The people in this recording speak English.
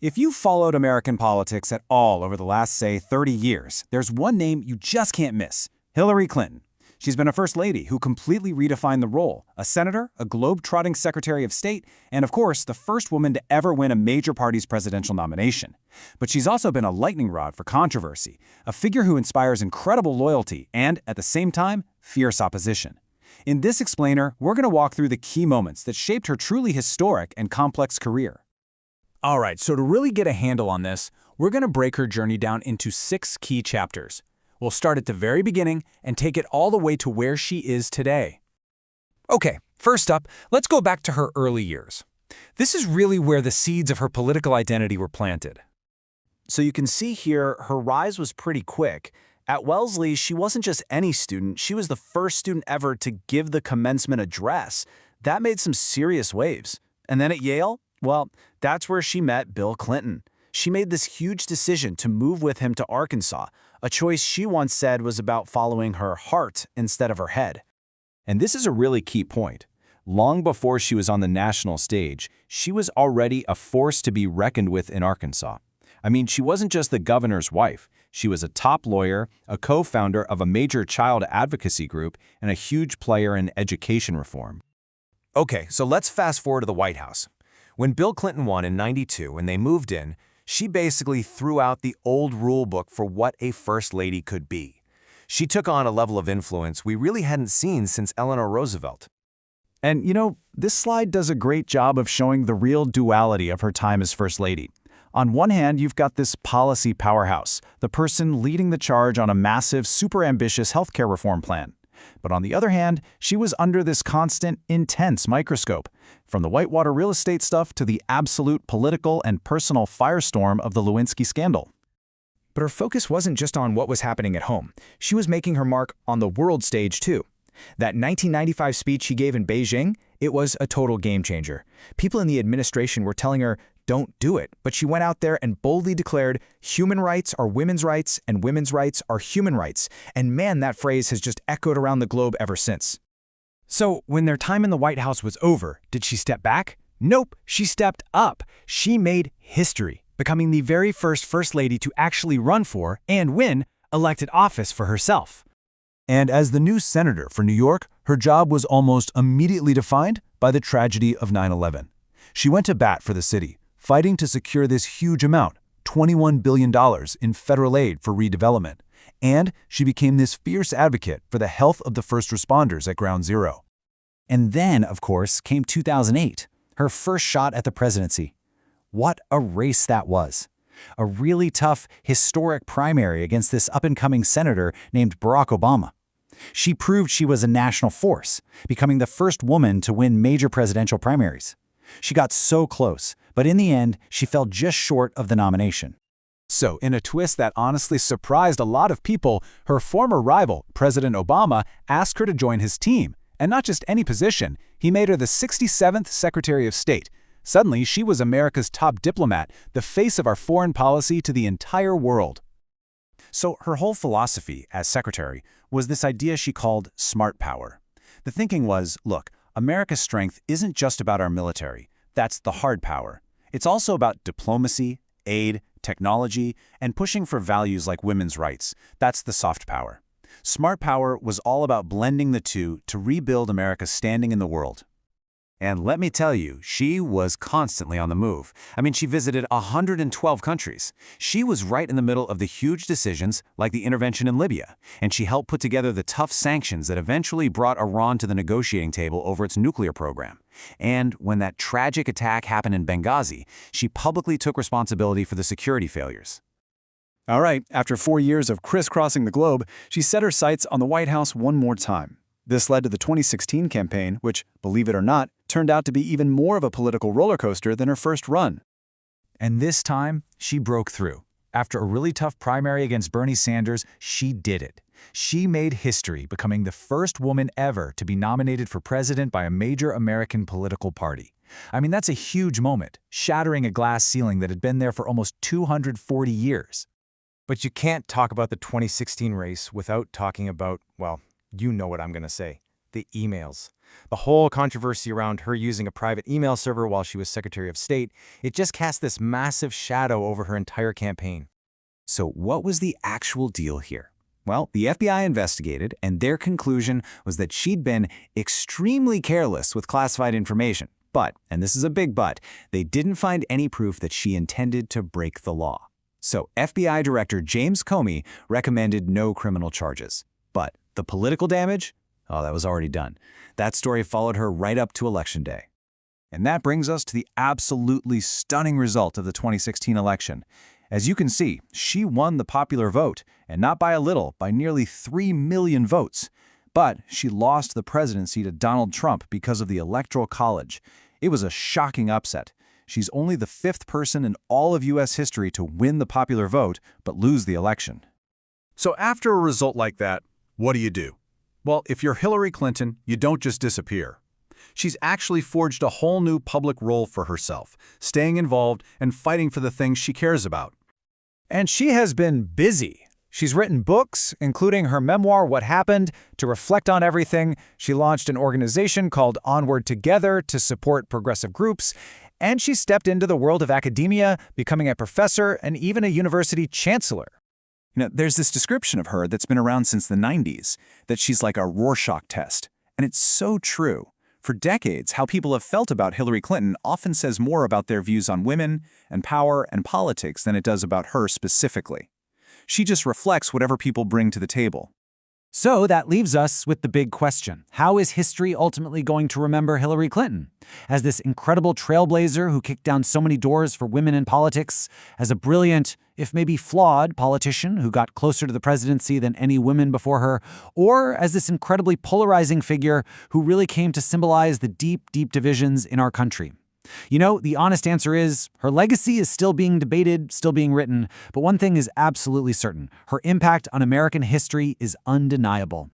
If you've followed American politics at all over the last, say, 30 years, there's one name you just can't miss: Hillary Clinton. She's been a First Lady who completely redefined the role, a senator, a globe-trotting Secretary of State, and of course, the first woman to ever win a major party's presidential nomination. But she's also been a lightning rod for controversy, a figure who inspires incredible loyalty and, at the same time, fierce opposition. In this explainer, we're going to walk through the key moments that shaped her truly historic and complex career. All right, so to really get a handle on this, we're going to break her journey down into 6 key chapters. We'll start at the very beginning and take it all the way to where she is today. Okay, first up, let's go back to her early years. This is really where the seeds of her political identity were planted. So you can see here, her rise was pretty quick. At Wellesley, she wasn't just any student, she was the first student ever to give the commencement address. That made some serious waves. And then at Yale, well, that's where she met Bill Clinton. She made this huge decision to move with him to Arkansas, a choice she once said was about following her heart instead of her head. And this is a really key point. Long before she was on the national stage, she was already a force to be reckoned with in Arkansas. I mean, she wasn't just the governor's wife. She was a top lawyer, a co-founder of a major child advocacy group, and a huge player in education reform. Okay, so let's fast forward to the White House. When Bill Clinton won in '92 and they moved in, she basically threw out the old rule book for what a First Lady could be. She took on a level of influence we really hadn't seen since Eleanor Roosevelt. And, this slide does a great job of showing the real duality of her time as First Lady. On one hand, you've got this policy powerhouse, the person leading the charge on a massive, super ambitious healthcare reform plan. But on the other hand, she was under this constant, intense microscope, from the Whitewater real estate stuff to the absolute political and personal firestorm of the Lewinsky scandal. But her focus wasn't just on what was happening at home. She was making her mark on the world stage, too. That 1995 speech she gave in Beijing, it was a total game changer. People in the administration were telling her, don't do it. But she went out there and boldly declared, human rights are women's rights and women's rights are human rights. And man, that phrase has just echoed around the globe ever since. So, when their time in the White House was over, did she step back? Nope, she stepped up. She made history, becoming the very First Lady to actually run for and win elected office for herself. And as the new senator for New York, her job was almost immediately defined by the tragedy of 9/11. She went to bat for the city, fighting to secure this huge amount, $21 billion in federal aid for redevelopment. And she became this fierce advocate for the health of the first responders at Ground Zero. And then, of course, came 2008, her first shot at the presidency. What a race that was. A really tough, historic primary against this up-and-coming senator named Barack Obama. She proved she was a national force, becoming the first woman to win major presidential primaries. She got so close, but in the end, she fell just short of the nomination. So, in a twist that honestly surprised a lot of people, her former rival, President Obama, asked her to join his team. And not just any position, he made her the 67th Secretary of State. Suddenly, she was America's top diplomat, the face of our foreign policy to the entire world. So her whole philosophy as secretary was this idea she called smart power. The thinking was, look, America's strength isn't just about our military. That's the hard power. It's also about diplomacy, aid, technology, and pushing for values like women's rights. That's the soft power. Smart power was all about blending the two to rebuild America's standing in the world. And let me tell you, she was constantly on the move. I mean, she visited 112 countries. She was right in the middle of the huge decisions like the intervention in Libya, and she helped put together the tough sanctions that eventually brought Iran to the negotiating table over its nuclear program. And when that tragic attack happened in Benghazi, she publicly took responsibility for the security failures. All right, after 4 years of crisscrossing the globe, she set her sights on the White House one more time. This led to the 2016 campaign, which, believe it or not, turned out to be even more of a political roller coaster than her first run. And this time, she broke through. After a really tough primary against Bernie Sanders, she did it. She made history, becoming the first woman ever to be nominated for president by a major American political party. I mean, that's a huge moment, shattering a glass ceiling that had been there for almost 240 years. But you can't talk about the 2016 race without talking about, well, you know what I'm going to say, the emails. The whole controversy around her using a private email server while she was Secretary of State, it just cast this massive shadow over her entire campaign. So what was the actual deal here? Well, the FBI investigated, and their conclusion was that she'd been extremely careless with classified information. But, and this is a big but, they didn't find any proof that she intended to break the law. So FBI Director James Comey recommended no criminal charges. But the political damage? Oh, that was already done. That story followed her right up to Election Day. And that brings us to the absolutely stunning result of the 2016 election. As you can see, she won the popular vote, and not by a little, by nearly 3 million votes. But she lost the presidency to Donald Trump because of the Electoral College. It was a shocking upset. She's only the 5th person in all of U.S. history to win the popular vote, but lose the election. So after a result like that, what do you do? Well, if you're Hillary Clinton, you don't just disappear. She's actually forged a whole new public role for herself, staying involved and fighting for the things she cares about. And she has been busy. She's written books, including her memoir, What Happened, to reflect on everything. She launched an organization called Onward Together to support progressive groups. And she stepped into the world of academia, becoming a professor and even a university chancellor. There's this description of her that's been around since the 90s, that she's like a Rorschach test. And it's so true. For decades, how people have felt about Hillary Clinton often says more about their views on women and power and politics than it does about her specifically. She just reflects whatever people bring to the table. So that leaves us with the big question. How is history ultimately going to remember Hillary Clinton? As this incredible trailblazer who kicked down so many doors for women in politics, as a brilliant, if maybe flawed, politician who got closer to the presidency than any women before her, or as this incredibly polarizing figure who really came to symbolize the deep, deep divisions in our country? The honest answer is her legacy is still being debated, still being written, but one thing is absolutely certain. Her impact on American history is undeniable.